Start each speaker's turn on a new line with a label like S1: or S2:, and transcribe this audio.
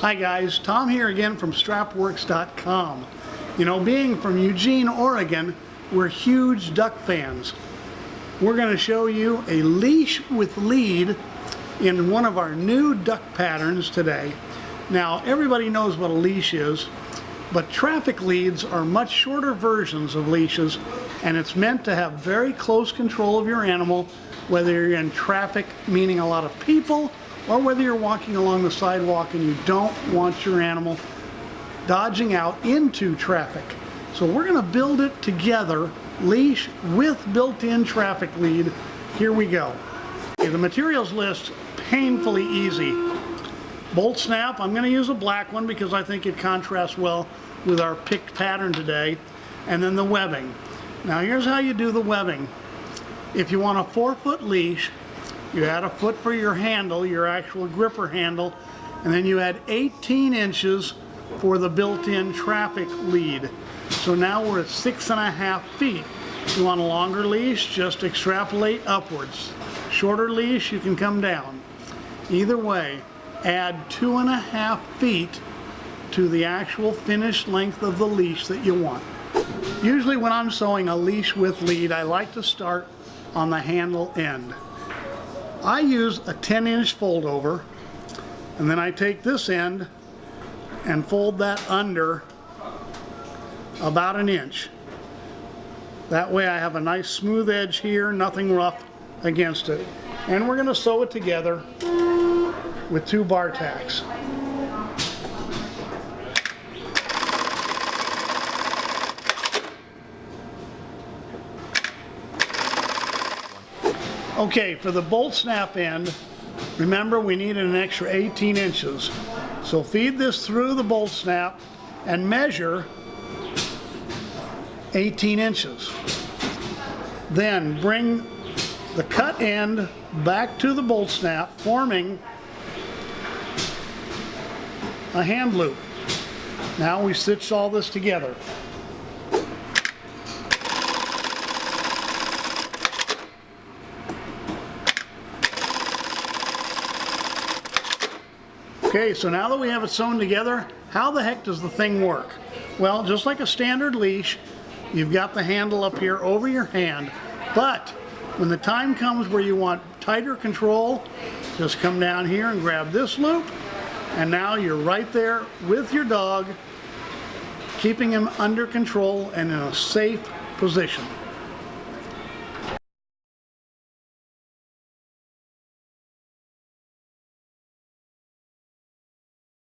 S1: Hi guys, Tom here again from Strapworks.com. You know, being from Eugene, Oregon, we're huge duck fans. We're going to show you a leash with lead in one of our new duck patterns today. Now, everybody knows what a leash is, but traffic leads are much shorter versions of leashes, and it's meant to have very close control of your animal, whether you're in traffic, meaning a lot of people, or whether you're walking along the sidewalk and you don't want your animal dodging out into traffic. So we're going to build it together, leash with built-in traffic lead. Here we go. Okay, the materials list, painfully easy. Bolt snap, I'm going to use a black one because I think it contrasts well with our picked pattern today. And then the webbing. Now here's how you do the webbing. If you want a 4-foot leash, you add a foot for your handle, your actual gripper handle, and then you add 18 inches for the built-in traffic lead. So now we're at 6.5 feet. If you want a longer leash, just extrapolate upwards. Shorter leash, you can come down. Either way, add 2.5 feet to the actual finished length of the leash that you want. Usually when I'm sewing a leash with lead, I like to start on the handle end. I use a 10-inch fold over, and then I take this end and fold that under about an inch. That way I have a nice smooth edge here, nothing rough against it. And we're going to sew it together with 2 bar tacks. Okay, for the bolt snap end, remember we needed an extra 18 inches. So feed this through the bolt snap and measure 18 inches. Then bring the cut end back to the bolt snap, forming a hand loop. Now we stitch all this together. Okay, so now that we have it sewn together, how the heck does the thing work? Well, just like a standard leash, you've got the handle up here over your hand, but when the time comes where you want tighter control, just come down here and grab this loop, and now you're right there with your dog, keeping him under control and in a safe position.